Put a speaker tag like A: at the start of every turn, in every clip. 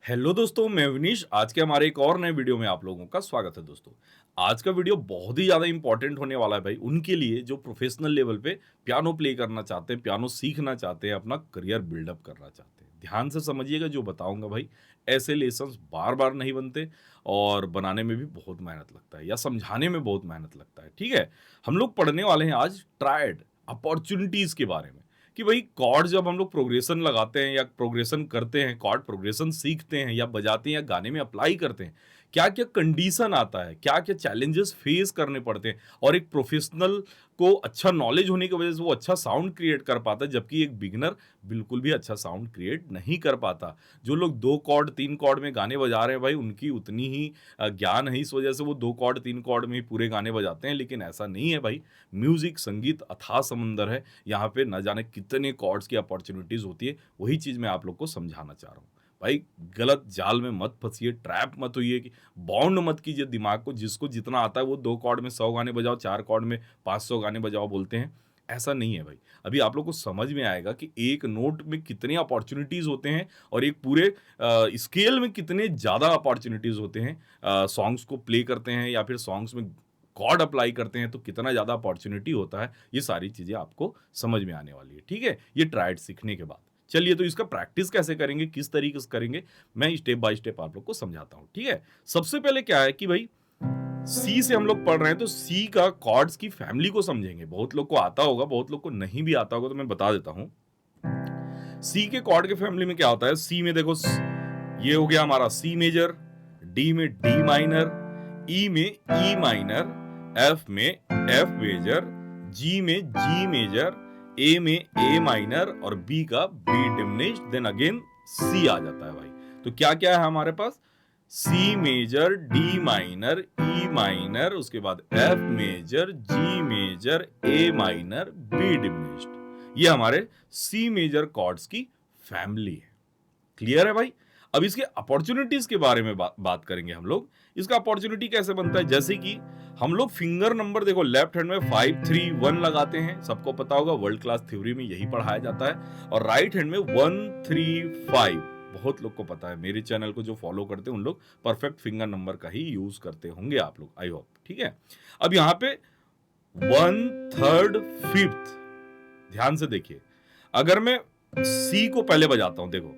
A: Hello दोस्तों, मैं विनीश। आज के हमारे एक और नए वीडियो में आप लोगों का स्वागत है दोस्तों। आज का वीडियो बहुत ही ज़्यादा इंपॉर्टेंट होने वाला है भाई उनके लिए जो प्रोफेशनल लेवल पे पियानो प्ले करना चाहते हैं, पियानो सीखना चाहते हैं, अपना करियर बिल्डअप करना चाहते हैं। ध्यान से समझिएगा जो बताऊंगा भाई। ऐसे लेसन्स बार-बार नहीं बनते और बनाने में भी बहुत मेहनत लगता है या समझाने में बहुत मेहनत लगता है, ठीक है? हम लोग पढ़ने वाले हैं आज ट्रायड अपॉर्च्युनिटीज़ के बारे में। कि भाई कॉर्ड जब हम लोग प्रोग्रेशन लगाते हैं या प्रोग्रेशन करते हैं, कॉर्ड प्रोग्रेशन सीखते हैं या बजाते हैं या गाने में अप्लाई करते हैं, क्या-क्या कंडीशन आता है, क्या-क्या चैलेंजेस फेस करने पड़ते हैं और एक प्रोफेशनल को अच्छा नॉलेज होने की वजह से वो अच्छा साउंड क्रिएट कर पाता है, जबकि एक बिगिनर बिल्कुल भी अच्छा साउंड क्रिएट नहीं कर पाता। जो लोग 2 कॉर्ड, 3 कॉर्ड में गाने बजा रहे हैं भाई, उनकी उतनी ही ज्ञान है, इस वजह से वो 2 कॉर्ड, 3 कॉर्ड में ही पूरे गाने बजाते हैं, लेकिन ऐसा नहीं है भाई। म्यूज़िक, संगीत अथाह समंदर है। यहाँ पे ना जाने कितने कॉर्ड्स की अपॉर्च्युनिटीज़ होती है, वही चीज़ मैं आप लोग को समझाना चाह रहा हूँ। भाई गलत जाल में मत फँसिए, ट्रैप मत होइए कि बाउंड मत कीजिए दिमाग को, जिसको जितना आता है वो 2 कॉर्ड में 100 गाने बजाओ, 4 कॉर्ड में 500 गाने बजाओ बोलते हैं। ऐसा नहीं है भाई। अभी आप लोग को समझ में आएगा कि एक नोट में कितने अपॉर्च्युनिटीज़ होते हैं और एक पूरे स्केल में कितने ज़्यादा अपॉर्च्युनिटीज़ होते हैं। सॉन्ग्स को प्ले करते हैं या फिर सॉन्ग्स में कॉर्ड अप्लाई करते हैं तो कितना ज़्यादा अपॉर्च्युनिटी होता है, ये सारी चीज़ें आपको समझ में आने वाली है, ठीक है? ये ट्रायड सीखने के बाद। चलिए तो इसका प्रैक्टिस कैसे करेंगे, किस तरीके से करेंगे, मैं स्टेप बाय स्टेप आप लोग को समझाता हूँ, ठीक है? सबसे पहले क्या है कि भाई सी से हम लोग पढ़ रहे हैं तो सी का कॉर्ड्स की फैमिली को समझेंगे। बहुत लोग को आता होगा, बहुत लोग को नहीं भी आता होगा, तो मैं बता देता हूँ। सी के कॉर्ड के फैमिली में क्या होता है, सी में देखो ये हो गया हमारा सी मेजर, डी में डी माइनर, ई में ई माइनर, एफ में एफ मेजर, जी में जी मेजर, ए में ए माइनर और बी का B diminished, then again C आ जाता है भाई। तो क्या क्या है हमारे पास, C major, D minor, E minor, उसके बाद F major, G major, A minor, B diminished. ये हमारे सी मेजर कॉर्ड्स की फैमिली है। क्लियर है भाई? अब इसके अपॉर्चुनिटीज के बारे में बात करेंगे हम लोग। इसका अपॉर्चुनिटी कैसे बनता है, जैसे कि हम लोग फिंगर नंबर देखो लेफ्ट हैंड में 5 3 1 लगाते हैं, सबको पता होगा, वर्ल्ड क्लास थ्योरी में यही पढ़ाया जाता है। और राइट हैंड में 1 3 5, बहुत लोग को पता है, मेरे चैनल को जो फॉलो करते हैं उन लोग परफेक्ट फिंगर नंबर का ही यूज करते होंगे आप लोग, आई होप, ठीक है? अब यहाँ पे 1 3 5, ध्यान से देखिए। अगर मैं सी को पहले बजाता हूं, देखो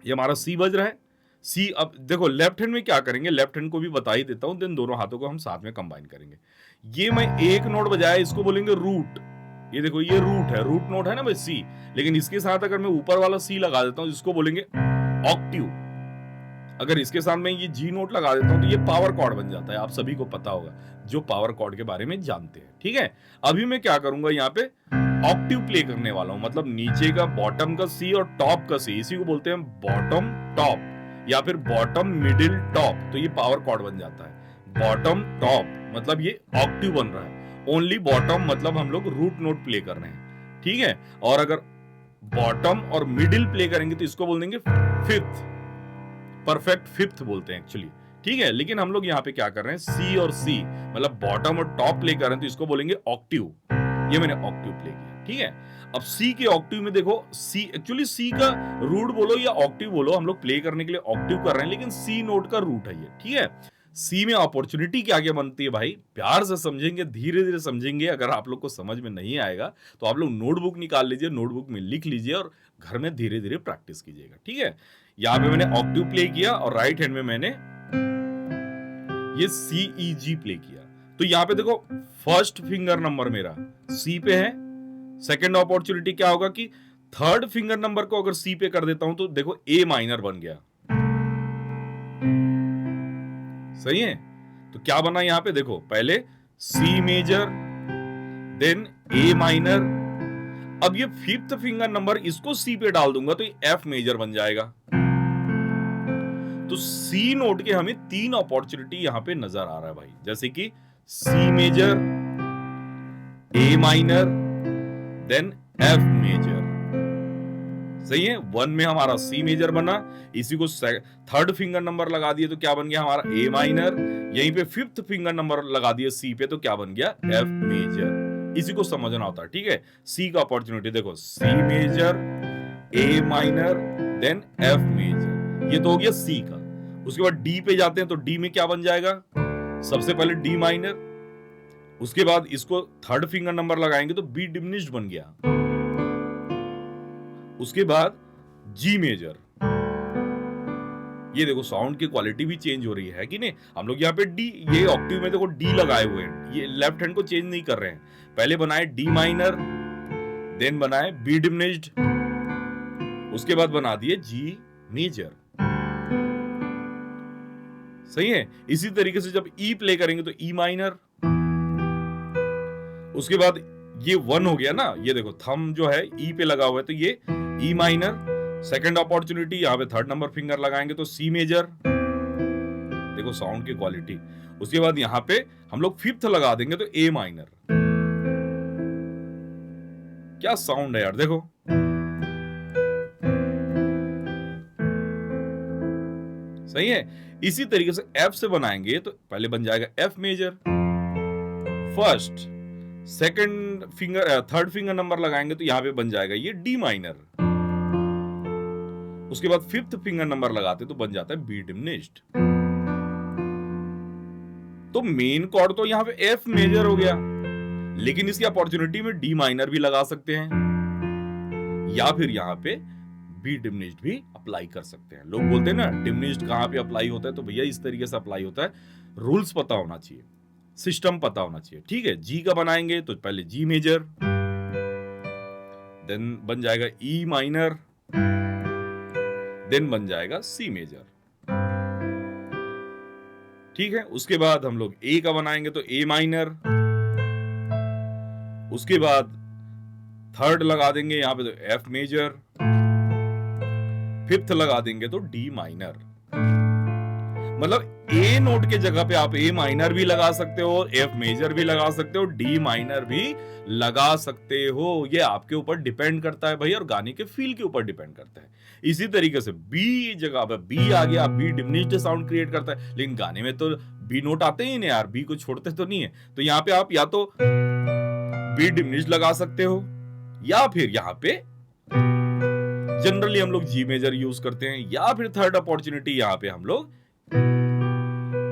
A: ये हमारा सी बज रहा है। सी, अब देखो लेफ्ट हैंड में क्या करेंगे, लेफ्ट हैंड को भी बता ही देता हूं, देन दोनों हाथों को हम साथ में कंबाइन करेंगे। ये मैं एक नोट बजाया, इसको बोलेंगे रूट। ये देखो ये रूट है, रूट नोट है ना भाई सी। लेकिन इसके साथ अगर मैं ऊपर वाला सी लगा देता हूं, जिसको बोलेंगे ऑक्टिव। अगर इसके साथ में ये जी नोट लगा देता हूं तो ये पावर कॉर्ड बन जाता है। आप सभी को पता होगा जो पावर कॉर्ड के बारे में जानते हैं, ठीक है? अभी मैं क्या करूंगा, यहाँ पे ऑक्टिव प्ले करने वाला हूं, मतलब नीचे का बॉटम का सी और टॉप का सी, इसी को बोलते हैं बॉटम टॉप या फिर बॉटम मिडिल टॉप। तो ये पावर कॉर्ड बन जाता है। बॉटम टॉप मतलब ये ऑक्टिव बन रहा है। ओनली बॉटम मतलब हम लोग रूट नोट प्ले कर रहे हैं, ठीक है? और अगर बॉटम और मिडिल प्ले करेंगे तो इसको बोल देंगे फिफ्थ, परफेक्ट फिफ्थ बोलते हैं एक्चुअली, ठीक है? लेकिन हम लोग यहाँ पे क्या कर रहे हैं, सी और सी मतलब बॉटम और टॉप प्ले कर रहे हैं, तो इसको बोलेंगे ऑक्टिव। ये मैंने ऑक्टिव प्ले किया, ठीक है? अब सी के ऑक्टिव में देखो, सी एक्चुअली सी का रूट बोलो या ऑक्टिव बोलो, हम लोग प्ले करने के लिए ऑक्टिव कर रहे हैं, लेकिन सी नोट का रूट है ये, ठीक है? सी में अपॉर्चुनिटी क्या क्या बनती है भाई, प्यार से समझेंगे, धीरे धीरे समझेंगे। अगर आप लोग को समझ में नहीं आएगा तो आप लोग नोटबुक निकाल लीजिए, नोटबुक में लिख लीजिए और घर में धीरे धीरे प्रैक्टिस कीजिएगा, ठीक है? यहाँ पे मैंने ऑक्टिव प्ले किया और राइट हैंड में मैंने ये सी ई जी प्ले किया। तो यहाँ पे देखो फर्स्ट फिंगर नंबर मेरा सी पे है। सेकंड अपॉर्चुनिटी क्या होगा कि थर्ड फिंगर नंबर को अगर सी पे कर देता हूं तो देखो ए माइनर बन गया, सही है? तो क्या बना यहाँ पे, देखो पहले C major then A minor. अब ये फिफ्थ फिंगर नंबर इसको सी पे डाल दूंगा तो ये एफ मेजर बन जाएगा। तो सी नोट के हमें 3 अपॉर्चुनिटी यहां पे नजर आ रहा है भाई, जैसे कि C major, A minor, then F major. सही है? 1 में हमारा सी मेजर बना, इसी को थर्ड फिंगर नंबर लगा दिए तो क्या बन गया हमारा ए माइनर। यहीं पे फिफ्थ फिंगर नंबर लगा दिए सी पे तो क्या बन गया एफ मेजर। इसी को समझना होता है, ठीक है? सी का अपॉर्चुनिटी देखो, C major, A minor, then F major. ये तो हो गया सी का। उसके बाद डी पे जाते हैं तो डी में क्या बन जाएगा, सबसे पहले डी माइनर, उसके बाद इसको थर्ड फिंगर नंबर लगाएंगे तो बी डिमिनिश्ड बन गया, उसके बाद जी मेजर। ये देखो साउंड की क्वालिटी भी चेंज हो रही है कि नहीं। हम लोग यहाँ पे डी, ये ऑक्टिव में देखो डी लगाए हुए हैं, ये लेफ्ट हैंड को चेंज नहीं कर रहे हैं। पहले बनाए डी माइनर, देन बनाए बी डिमिनिश्ड, उसके बाद बना दिए जी मेजर। सही है। इसी तरीके से जब ई प्ले करेंगे तो ई माइनर, उसके बाद ये वन हो गया ना, ये देखो थंब जो है ई पे लगा हुआ है तो ये ई माइनर, सेकंड अपॉर्चुनिटी यहां पे थर्ड नंबर फिंगर लगाएंगे तो सी मेजर। देखो साउंड की क्वालिटी। उसके बाद यहां पे हम लोग फिफ्थ लगा देंगे तो ए माइनर। क्या साउंड है यार, देखो। सही है। इसी तरीके से एफ से बनाएंगे तो पहले बन जाएगा F major, first, second finger, third finger number लगाएंगे तो यहां पे बन जाएगा ये डी माइनर, उसके बाद फिफ्थ फिंगर नंबर लगाते तो बन जाता है बी डिमिनिश्ड। तो मेन कॉर्ड तो यहां पे एफ मेजर हो गया, लेकिन इसकी अपॉर्चुनिटी में डी माइनर भी लगा सकते हैं या फिर यहां पे बी डिमिनिश्ड भी अप्लाई कर सकते हैं। लोग बोलते हैं ना डिमिनिश्ड कहां पे अप्लाई होता है, तो भैया इस तरीके से अप्लाई होता है। रूल्स पता होना चाहिए, सिस्टम पता होना चाहिए, ठीक है। जी का बनाएंगे तो पहले जी मेजर, देन बन जाएगा ई माइनर, देन बन जाएगा सी मेजर, ठीक है। उसके बाद हम लोग ए का बनाएंगे तो ए माइनर, उसके बाद थर्ड लगा देंगे यहां पे तो एफ मेजर, फिफ्थ लगा देंगे तो डी माइनर। मतलब ए नोट के जगह पे आप ए माइनर भी लगा सकते हो, एफ मेजर भी लगा सकते हो, डी माइनर भी लगा सकते हो। ये आपके ऊपर डिपेंड करता है भाई, और गाने के फील के ऊपर डिपेंड करता है। इसी तरीके से बी जगह पे बी आ गया, बी डिमिनिश्ड साउंड क्रिएट करता है, लेकिन गाने में तो बी नोट आते ही नहीं यार, बी को छोड़ते तो नहीं है। तो यहाँ पे आप या तो बी डिमिनिश्ड लगा सकते हो या फिर यहाँ पे जनरली हम लोग जी मेजर यूज करते हैं, या फिर थर्ड अपॉर्चुनिटी यहाँ पे हम लोग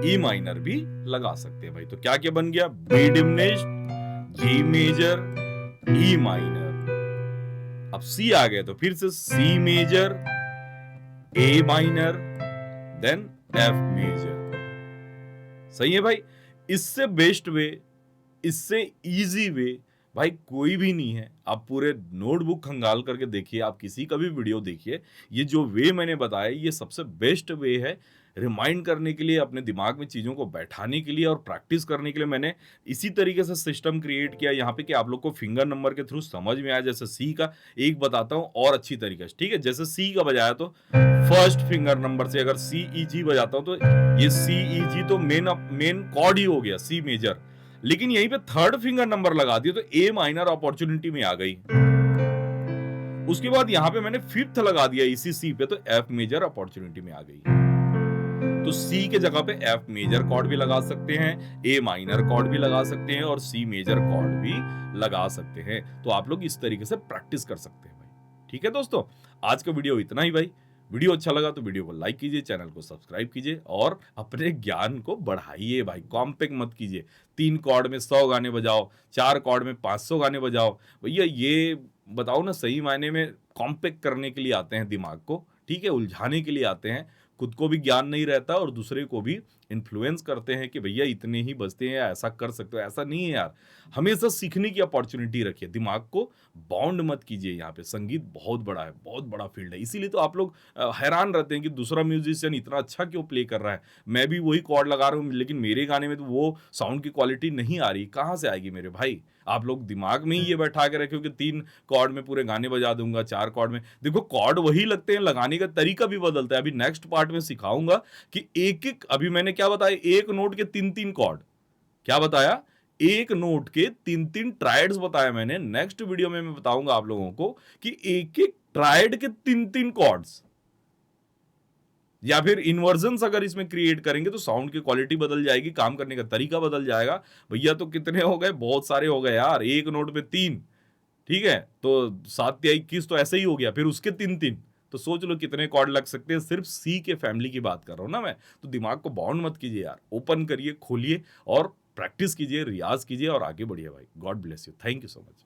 A: ई माइनर भी लगा सकते हैं भाई। तो क्या क्या बन गया, B diminished, G major, E minor. अब सी आ गए तो फिर से C major, A minor, then F major. सही है भाई। इससे बेस्ट वे, इससे इजी वे भाई कोई भी नहीं है। आप पूरे नोटबुक खंगाल करके देखिए, आप किसी का भी वीडियो देखिए, ये जो वे मैंने बताया ये सबसे बेस्ट वे है रिमाइंड करने के लिए, अपने दिमाग में चीज़ों को बैठाने के लिए और प्रैक्टिस करने के लिए। मैंने इसी तरीके से सिस्टम क्रिएट किया यहाँ पे कि आप लोग को फिंगर नंबर के थ्रू समझ में आया। जैसे सी का एक बताता हूँ और अच्छी तरीके से, ठीक है। जैसे सी का बजाया तो फर्स्ट फिंगर नंबर से अगर सी ई जी बजाता हूँ तो ये सी ई जी तो मेन कॉर्ड ही हो गया, सी मेजर। लेकिन यहीं पे थर्ड फिंगर नंबर लगा दिया तो ए माइनर अपॉर्चुनिटी में आ गई। उसके बाद यहां पे मैंने फिफ्थ लगा दिया इसी सी पे तो एफ मेजर अपॉर्चुनिटी में आ गई। तो सी के जगह पे एफ मेजर कॉर्ड भी लगा सकते हैं, ए माइनर कॉर्ड भी लगा सकते हैं और सी मेजर कॉर्ड भी लगा सकते हैं। तो आप लोग इस तरीके से प्रैक्टिस कर सकते हैं भाई। ठीक है दोस्तों, आज का वीडियो इतना ही भाई। वीडियो अच्छा लगा तो वीडियो को लाइक कीजिए, चैनल को सब्सक्राइब कीजिए और अपने ज्ञान को बढ़ाइए भाई। कॉम्पैक्ट मत कीजिए, 3 कॉर्ड में 100 गाने बजाओ, 4 कॉर्ड में 500 गाने बजाओ। भैया ये बताओ ना, सही मायने में कॉम्पैक्ट करने के लिए आते हैं दिमाग को, ठीक है, उलझाने के लिए आते हैं। खुद को भी ज्ञान नहीं रहता और दूसरे को भी इन्फ्लुएंस करते हैं कि भैया इतने ही बजते हैं, ऐसा कर सकते हो। ऐसा नहीं है यार, हमेशा सीखने की अपॉर्चुनिटी रखिए, दिमाग को बाउंड मत कीजिए। यहाँ पे संगीत बहुत बड़ा है, बहुत बड़ा फील्ड है। इसीलिए तो आप लोग हैरान रहते हैं कि दूसरा म्यूजिशियन इतना अच्छा क्यों प्ले कर रहा है। मैं भी वही कॉर्ड लगा रहा हूँ लेकिन मेरे गाने में तो वो साउंड की क्वालिटी नहीं आ रही। कहाँ से आएगी मेरे भाई? आप लोग दिमाग में ही ये बैठा के रखे हो कि 3 कॉर्ड में पूरे गाने बजा दूंगा, 4 कॉर्ड में। देखो कॉर्ड वही लगते हैं, लगाने का तरीका भी बदलता है। अभी नेक्स्ट पार्ट में सिखाऊंगा कि एक अभी मैंने क्या बताया, एक नोट के 3-3 कॉर्ड। क्या बताया? एक नोट के 3-3 ट्रायड्स बताया मैंने। नेक्स्ट वीडियो में मैं बताऊंगा आप लोगों को कि एक एक ट्रायड के 3-3 कॉर्ड्स या फिर इन्वर्जन्स अगर इसमें क्रिएट करेंगे तो साउंड की क्वालिटी बदल जाएगी, काम करने का तरीका बदल जाएगा। भैया तो कितने हो गए? बहुत सारे हो गए यार। एक नोट पे 3, ठीक है, तो 7 या 21 तो ऐसे ही हो गया। फिर उसके 3-3 तो सोच लो कितने कॉर्ड लग सकते हैं, सिर्फ सी के फैमिली की बात कर रहा हूँ ना मैं। तो दिमाग को बाउंड मत कीजिए यार, ओपन करिए, खोलिए और प्रैक्टिस कीजिए, रियाज़ कीजिए और आगे बढ़िए भाई। God bless you. Thank you so much.